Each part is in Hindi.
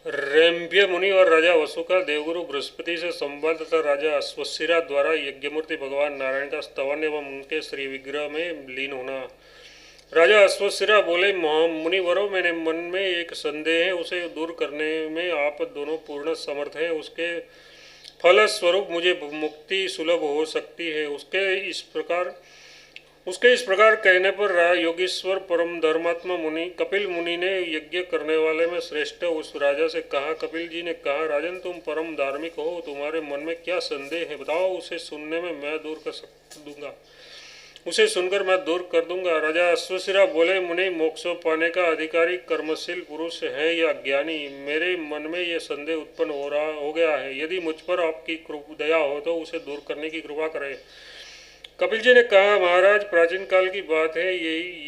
रैम्भ्य मुनि और राजा वसु का देवगुरु बृहस्पति से संवाद तथा राजा अश्वशिरा द्वारा यज्ञमूर्ति भगवान नारायण का स्तवन एवं उनके श्री विग्रह में लीन होना। राजा अश्वशिरा बोले, मुनिवरों, मेरे मन में एक संदेह है, उसे दूर करने में आप दोनों पूर्ण समर्थ हैं। फल स्वरूप मुझे मुक्ति सुलभ हो सकती है। उसके इस प्रकार कहने पर योगीश्वर परम धर्मात्मा मुनि कपिल मुनि ने यज्ञ करने वाले में श्रेष्ठ उस राजा से कहा। कपिल जी ने कहा, राजन, तुम परम धार्मिक हो, तुम्हारे मन में क्या संदेह है, बताओ, उसे सुनने में मैं दूर कर दूंगा उसे सुनकर मैं दूर कर दूंगा। राजा अश्वशिरा बोले, मुनि, मोक्ष पाने का अधिकारी कर्मशील पुरुष है या ज्ञानी? मेरे मन में ये संदेह उत्पन्न हो गया है। यदि मुझ पर आपकी दया हो तो उसे दूर करने की कृपा करें। कपिल जी ने कहा, महाराज, प्राचीन काल की बात है,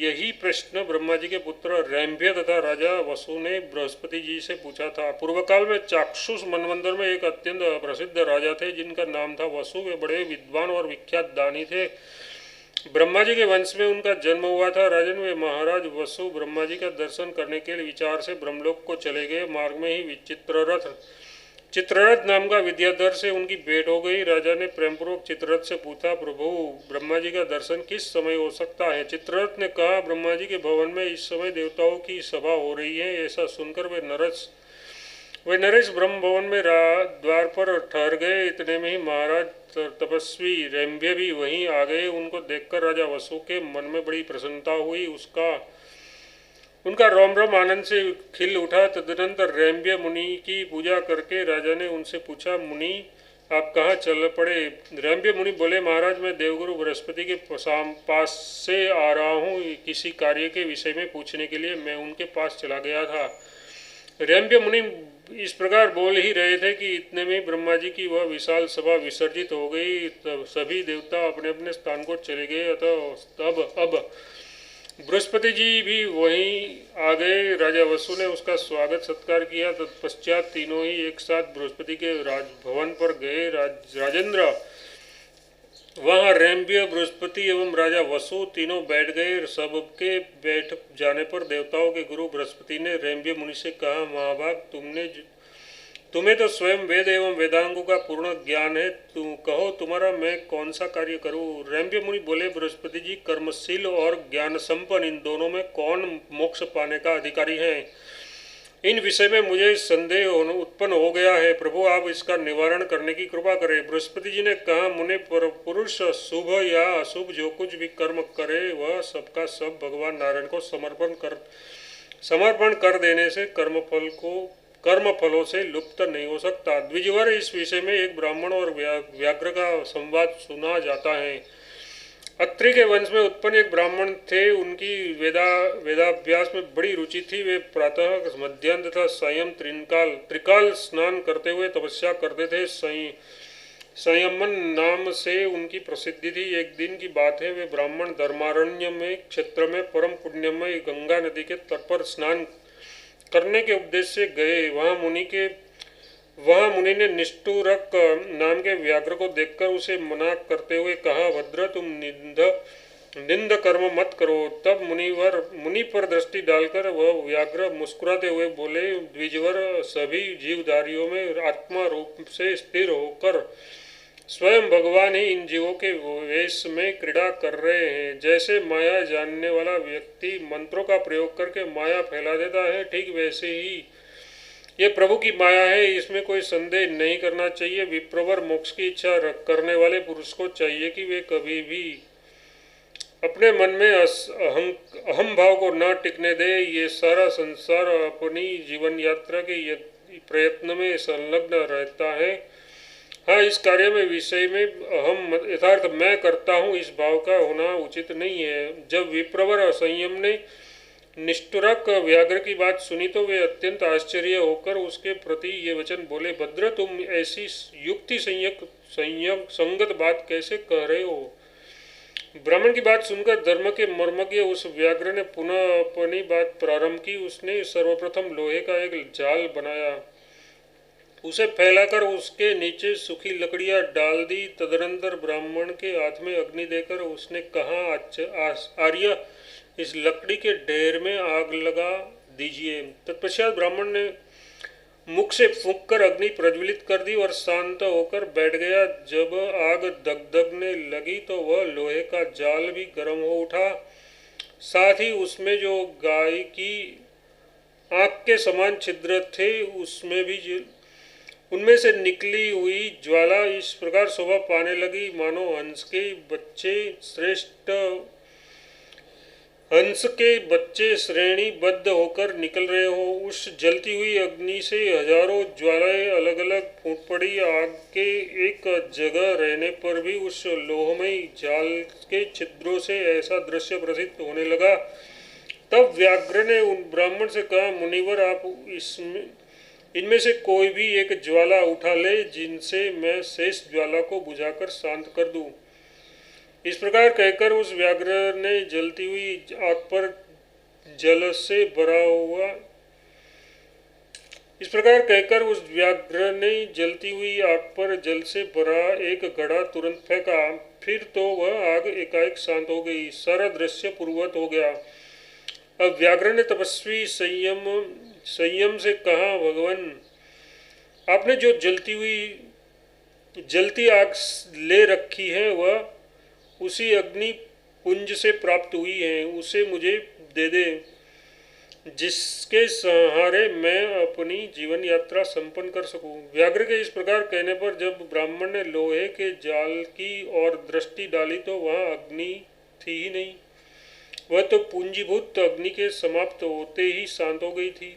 यही प्रश्न ब्रह्मा जी के पुत्र रैम्भ्य तथा राजा वसु ने बृहस्पति जी से पूछा था। पूर्व काल में चाक्षुष मनवंतर में एक अत्यंत प्रसिद्ध राजा थे जिनका नाम था वसु। वे बड़े विद्वान और विख्यात दानी थे। ब्रह्मा जी के वंश में उनका जन्म हुआ था। राजन, वे महाराज वसु ब्रह्मा जी का दर्शन करने के विचार से ब्रह्मलोक को चले गए। मार्ग में ही चित्ररथ नाम का विद्याधर से उनकी भेंट हो गई। राजा ने प्रेमपूर्वक चित्ररथ से पूछा, प्रभु, ब्रह्मा जी का दर्शन किस समय हो सकता है? चित्ररथ ने कहा, ब्रह्मा जी के भवन में इस समय देवताओं की सभा हो रही है। ऐसा सुनकर वे नरेश ब्रह्म भवन में द्वार पर ठहर गए। इतने में ही महाराज तपस्वी रैम्भ्य भी वहीं आ गए। उनको देखकर राजा वसु के मन में बड़ी प्रसन्नता हुई। उनका रोम रोम आनंद से खिल उठा। तदनंतर रैम्भ्य मुनि की पूजा करके राजा ने उनसे पूछा, मुनि, आप कहाँ चल पड़े? रैम्भ्य मुनि बोले, महाराज, मैं देवगुरु बृहस्पति के पास से आ रहा हूँ। किसी कार्य के विषय में पूछने के लिए मैं उनके पास चला गया था। रैम्भ्य मुनि इस प्रकार बोल ही रहे थे कि इतने में ब्रह्मा जी की वह विशाल सभा विसर्जित हो गई। तब सभी देवता अपने अपने स्थान को चले गए। अतः अब बृहस्पति जी भी वहीं आ गए। राजा वसु ने उसका स्वागत सत्कार किया। तत्पश्चात तीनों ही एक साथ बृहस्पति के राजभवन पर गए। राजेंद्र, वहाँ रैम्भ्य, बृहस्पति एवं राजा वसु तीनों बैठ गए। सबके बैठ जाने पर देवताओं के गुरु बृहस्पति ने रैम्भ्य मुनि से कहा, महाभाग, तुम्हें तो स्वयं वेद एवं वेदांगों का पूर्ण ज्ञान है। तुम कहो, तुम्हारा मैं कौन सा कार्य करूं? रैम्भ्य मुनि बोले, बृहस्पति जी, कर्मशील और ज्ञान संपन्न, इन दोनों में कौन मोक्ष पाने का अधिकारी है? इन विषय में मुझे संदेह उत्पन्न हो गया है। प्रभु, आप इसका निवारण करने की कृपा करें। बृहस्पति जी ने कहा, मुनि, पुरुष शुभ या अशुभ जो कुछ भी कर्म करे वह सबका सब भगवान नारायण को समर्पण कर देने से कर्म फलों से लुप्त नहीं हो सकता। द्विजवर, इस विषय में एक ब्राह्मण और व्याघ्र का संवाद सुना जाता है। अत्रि के वंश में उत्पन्न एक ब्राह्मण थे। उनकी वेदाभ्यास में बड़ी रुचि थी। वे प्रातः, मध्याह्न तथा सायं त्रिकाल स्नान करते हुए तपस्या करते थे। संयमन नाम से उनकी प्रसिद्धि थी। एक दिन की बात है, वे ब्राह्मण धर्मारण्य में क्षेत्र में परम पुण्यमय गंगा नदी के तट पर स्नान करने के उद्देश्य से गए। वहाँ मुनि ने निष्ठुरक नाम के व्याघ्र को देखकर उसे मना करते हुए कहा, भद्र, तुम निंद कर्म मत करो। तब मुनि पर दृष्टि डालकर वह व्याघ्र मुस्कुराते हुए बोले, द्विजवर, सभी जीवधारियों में आत्मा रूप से स्थिर होकर स्वयं भगवान ही इन जीवों के वेश में क्रीड़ा कर रहे हैं। जैसे माया जानने वाला व्यक्ति मंत्रों का प्रयोग करके माया फैला देता है, ठीक वैसे ही ये प्रभु की माया है। इसमें कोई संदेह नहीं करना चाहिए। विप्रवर मोक्ष की इच्छा करने वाले पुरुष को चाहिए कि वे कभी भी अपने मन में अहम भाव को न टिकने दे। ये सारा संसार अपनी जीवन यात्रा के प्रयत्न में संलग्न रहता है। हाँ, इस कार्य में विषय में अहम यथार्थ मैं करता हूँ, इस भाव का होना उचित नहीं है। जब विप्रवर संयम ने निष्ठुरक व्याघ्र की बात सुनी तो वे अत्यंत आश्चर्य होकर उसके प्रति ये वचन बोले, भद्र, तुम ऐसी युक्ति संगत बात कैसे कह रहे हो? ब्राह्मण की बात सुनकर धर्म के मर्मज्ञ उस व्याघ्र ने पुनः अपनी बात प्रारंभ की। उसने सर्वप्रथम लोहे का एक जाल बनाया, उसे फैलाकर उसके नीचे सूखी लकड़ियां डाल दी। तदनंतर ब्राह्मण के हाथ में अग्नि देकर उसने कहा, आर्य, इस लकड़ी के ढेर में आग लगा दीजिए। तत्पश्चात ब्राह्मण ने मुख से फूंक कर अग्नि प्रज्वलित कर दी और शांत होकर बैठ गया। जब आग दगदगने लगी तो वह लोहे का जाल भी गर्म हो उठा, साथ ही उसमें जो गाय की आंख के समान छिद्र थे उसमें भी उनमें से निकली हुई ज्वाला इस प्रकार शोभा पाने लगी मानो हंस के बच्चे श्रेणीबद्ध होकर निकल रहे हो। उस जलती हुई अग्नि से हजारों ज्वालाएं अलग अलग फूट पड़ी। आग के एक जगह रहने पर भी उस लोहमयी जाल के छिद्रों से ऐसा दृश्य प्रसिद्ध होने लगा। तब व्याघ्र ने उन ब्राह्मण से कहा, मुनिवर, आप इनमें से कोई भी एक ज्वाला उठा ले जिनसे मैं शेष ज्वाला को बुझाकर शांत कर दूं। इस प्रकार कहकर उस व्याघ्र ने जलती हुई आग पर जल से भरा हुआ इस प्रकार कहकर उस व्याघ्र ने जलती हुई आग पर जल से भरा एक घड़ा तुरंत फेंका। फिर तो वह आग एकाएक शांत हो गई, सारा दृश्य पूर्ववत हो गया। अब व्याघ्र ने तपस्वी संयम से कहा, भगवान, आपने जो जलती आग ले रखी है वह उसी अग्नि पुंज से प्राप्त हुई है, उसे मुझे दे दे, जिसके सहारे मैं अपनी जीवन यात्रा संपन्न कर सकूं। व्याघ्र के इस प्रकार कहने पर जब ब्राह्मण ने लोहे के जाल की ओर दृष्टि डाली तो वहां अग्नि थी ही नहीं, वह तो पूंजीभूत अग्नि के समाप्त होते ही शांत हो गई थी।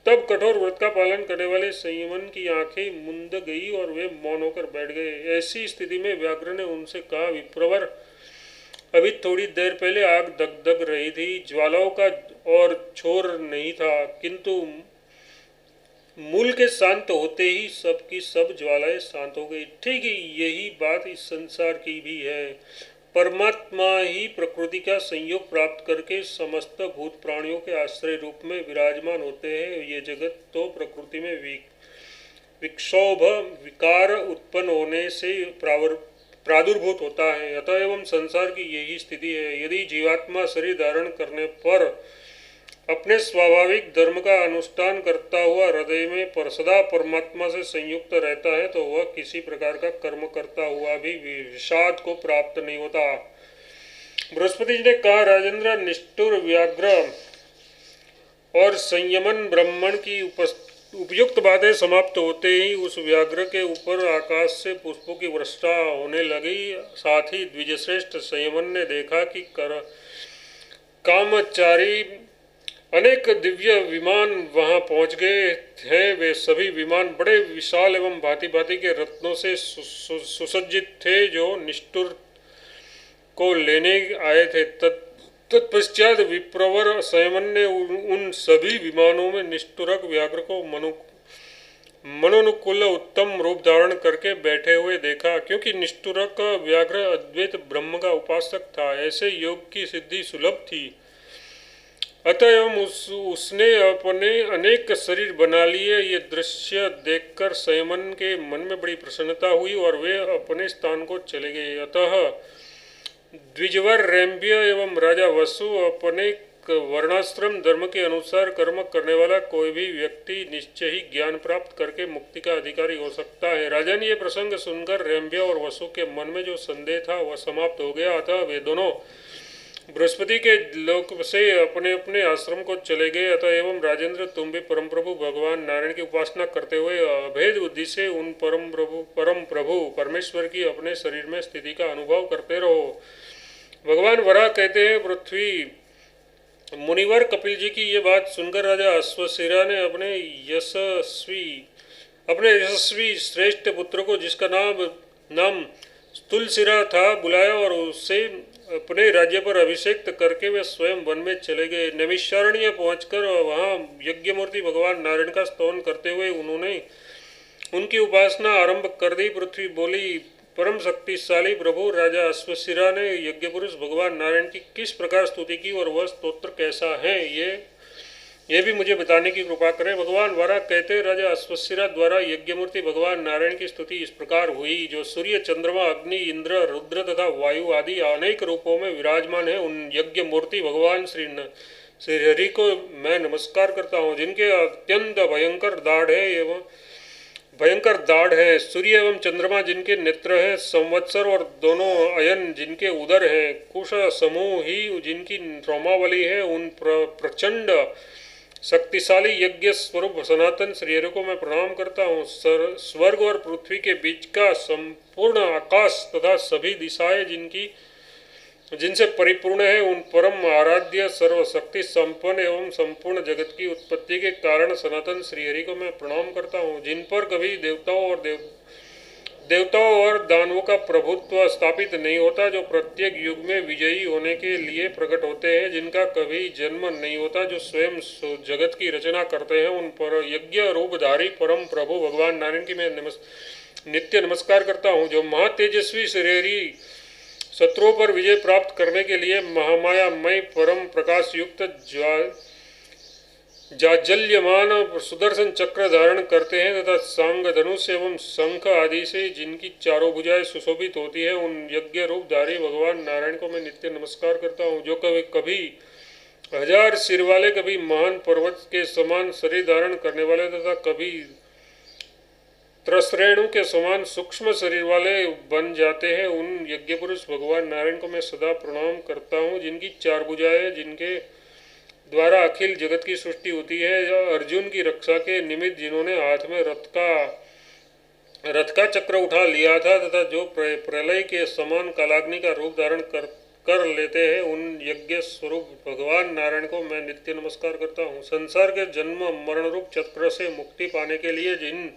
तब कठोर व्रत का पालन करने वाले संयमन की आंखें मुंद गई और वे मौन होकर बैठ गए। ऐसी स्थिति में व्याघ्र ने उनसे कहा, विप्रवर, अभी थोड़ी देर पहले आग दगदग रही थी, ज्वालाओं का और छोर नहीं था, किंतु मूल के शांत होते ही सब की सब ज्वालाएं शांत हो गई। ठीक है, यही बात इस संसार की भी है। परमात्मा ही प्रकृति का संयोग प्राप्त करके समस्त भूत प्राणियों के आश्रय रूप में विराजमान होते हैं। ये जगत तो प्रकृति में विक्षोभ विकार उत्पन्न होने से प्रादुर्भूत होता है। अतएव संसार की यही स्थिति है। यदि जीवात्मा शरीर धारण करने पर अपने स्वाभाविक धर्म का अनुष्ठान करता हुआ हृदय में सदा परमात्मा से संयुक्त रहता है तो वह किसी प्रकार का कर्म करता हुआ भी विषाद को प्राप्त नहीं होता। बृहस्पति जी ने कहा, राजेंद्र, निष्ठुर व्याघ्र और संयमन ब्राह्मण की उपयुक्त बातें समाप्त होते ही उस व्याघ्र के ऊपर आकाश से पुष्पों की वर्षा होने लगी। साथ ही द्विजश्रेष्ठ संयमन ने देखा कि कामचारी अनेक दिव्य विमान वहां पहुंच गए हैं। वे सभी विमान बड़े विशाल एवं भांति भांति के रत्नों से सुसज्जित थे जो निष्ठुर को लेने आए थे। तत्पश्चात विप्रवर संयमन ने उन सभी विमानों में निष्ठुरक व्याघ्र को मनोनुकूल उत्तम रूप धारण करके बैठे हुए देखा। क्योंकि निष्ठुरक व्याघ्र अद्वैत ब्रह्म का उपासक था, ऐसे योग की सिद्धि सुलभ थी। अतएव उसने अपने अनेक शरीर बना लिए। ये दृश्य देखकर संयमन के मन में बड़ी प्रसन्नता हुई और वे अपने स्थान को चले गए। अतः द्विजवर रैम्य एवं राजा वसु अपने वर्णाश्रम धर्म के अनुसार कर्म करने वाला कोई भी व्यक्ति निश्चय ही ज्ञान प्राप्त करके मुक्ति का अधिकारी हो सकता है। राजा ने यह प्रसंग सुनकर रैम्य और वसु के मन में जो संदेह था वह समाप्त हो गया। अतः वे दोनों बृहस्पति के लोक से अपने अपने आश्रम को चले गए। अतः एवं राजेंद्र, तुम भी परम प्रभु भगवान नारायण की उपासना करते हुए अभेद बुद्धि से उन परम प्रभु परमेश्वर की अपने शरीर में स्थिति का अनुभव करते रहो। भगवान वराह कहते हैं, पृथ्वी मुनिवर कपिल जी की ये बात सुनकर राजा अश्वशिरा ने अपने यशस्वी श्रेष्ठ पुत्र को, जिसका नाम तुलसिरा था, बुलाया और उसे अपने राज्य पर अभिषेक करके वे स्वयं वन में चले गए। नैमिषारण्य पहुंचकर वहां यज्ञमूर्ति भगवान नारायण का स्तवन करते हुए उन्होंने उनकी उपासना आरंभ कर दी। पृथ्वी बोली, परम शक्तिशाली प्रभु राजा अश्वशिरा ने यज्ञ पुरुष भगवान नारायण की किस प्रकार स्तुति की और वह स्तोत्र कैसा है, ये भी मुझे बताने की कृपा करें। भगवान वराह कहते, राजा अश्वशिरा द्वारा यज्ञमूर्ति भगवान नारायण की स्तुति इस प्रकार हुई। जो सूर्य, चंद्रमा, अग्नि, इंद्र, रुद्र तथा वायु आदि अनेक रूपों में विराजमान है, उन यज्ञ मूर्ति भगवान श्री हरि को मैं नमस्कार करता हूँ, जिनके अत्यंत भयंकर दाढ़ है एवं भयंकर दाढ़ है। सूर्य एवं चंद्रमा जिनके नेत्र हैं, संवत्सर और दोनों अयन जिनके उदर हैं, कुश समूह ही जिनकी रोमावली है, उन प्रचंड शक्तिशाली यज्ञ स्वरूप सनातन श्री हरि को मैं प्रणाम करता हूँ। स्वर्ग और पृथ्वी के बीच का संपूर्ण आकाश तथा सभी दिशाएं जिनसे परिपूर्ण है, उन परम आराध्य सर्वशक्ति संपन्न एवं संपूर्ण जगत की उत्पत्ति के कारण सनातन श्री हरि को मैं प्रणाम करता हूँ, जिन पर कभी देवताओं और दानवों का प्रभुत्व स्थापित नहीं होता, जो प्रत्येक युग में विजयी होने के लिए प्रकट होते हैं, जिनका कभी जन्म नहीं होता, जो स्वयं जगत की रचना करते हैं, उन पर यज्ञ रूपधारी परम प्रभु भगवान नारायण की मैं नित्य नमस्कार करता हूँ, जो महातेजस्वी श्री हरि शत्रुओं पर विजय प्राप्त करने के लिए महामायामय परम प्रकाश युक्त जाजल्यमान सुदर्शन चक्र धारण करते हैं तथा सांग धनुष एवं शंख आदि से जिनकी चारों भुजाएं सुशोभित होती है, उन यज्ञ रूपधारी भगवान नारायण को मैं नित्य नमस्कार करता हूँ, जो कभी हजार सिर वाले, कभी महान पर्वत के समान शरीर धारण करने वाले तथा कभी त्रसरेणु के समान सूक्ष्म शरीर वाले बन जाते हैं, उन यज्ञ पुरुष भगवान नारायण को मैं सदा प्रणाम करता हूँ, जिनकी चार भुजाएं, जिनके द्वारा अखिल जगत की सृष्टि होती है। अर्जुन की रक्षा के निमित्त जिन्होंने हाथ में रथ का चक्र उठा लिया था तथा जो प्रलय के समान कालाग्नि का रूप धारण कर लेते हैं, उन यज्ञ स्वरूप भगवान नारायण को मैं नित्य नमस्कार करता हूँ। संसार के जन्म मरण रूप चक्र से मुक्ति पाने के लिए जिन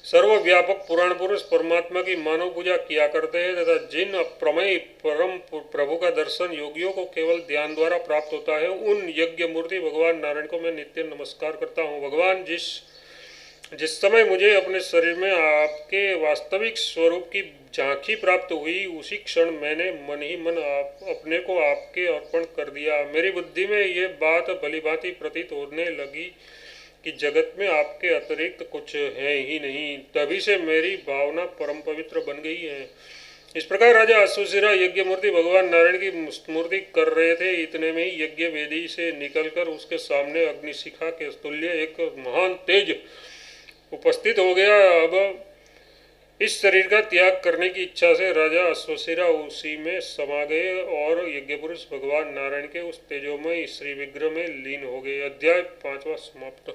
सर्वव्यापक पुराण पुरुष परमात्मा की मानव पूजा किया करते हैं तथा जिन अप्रमेय परम प्रभु का दर्शन योगियों को केवल ध्यान द्वारा प्राप्त होता है, उन यज्ञ मूर्ति भगवान नारायण को मैं नित्य नमस्कार करता हूँ। भगवान जिस समय मुझे अपने शरीर में आपके वास्तविक स्वरूप की झांकी प्राप्त हुई, उसी क्षण मैंने मन ही मन अपने को आपके अर्पण कर दिया। मेरी बुद्धि में ये बात भलीभांति प्रतीत होने लगी कि जगत में आपके अतिरिक्त कुछ है ही नहीं। तभी से मेरी भावना परम पवित्र बन गई है। इस प्रकार राजा अश्वशिरा यज्ञ मूर्ति भगवान नारायण की मूर्ति कर रहे थे। इतने में ही यज्ञ वेदी से निकलकर उसके सामने अग्निशिखा के तुल्य एक महान तेज उपस्थित हो गया। अब इस शरीर का त्याग करने की इच्छा से राजा अश्वशिरा उसी में समा गए और यज्ञ पुरुष भगवान नारायण के उस तेजोमय श्री विग्रह में लीन हो गए। अध्याय 5वां समाप्त।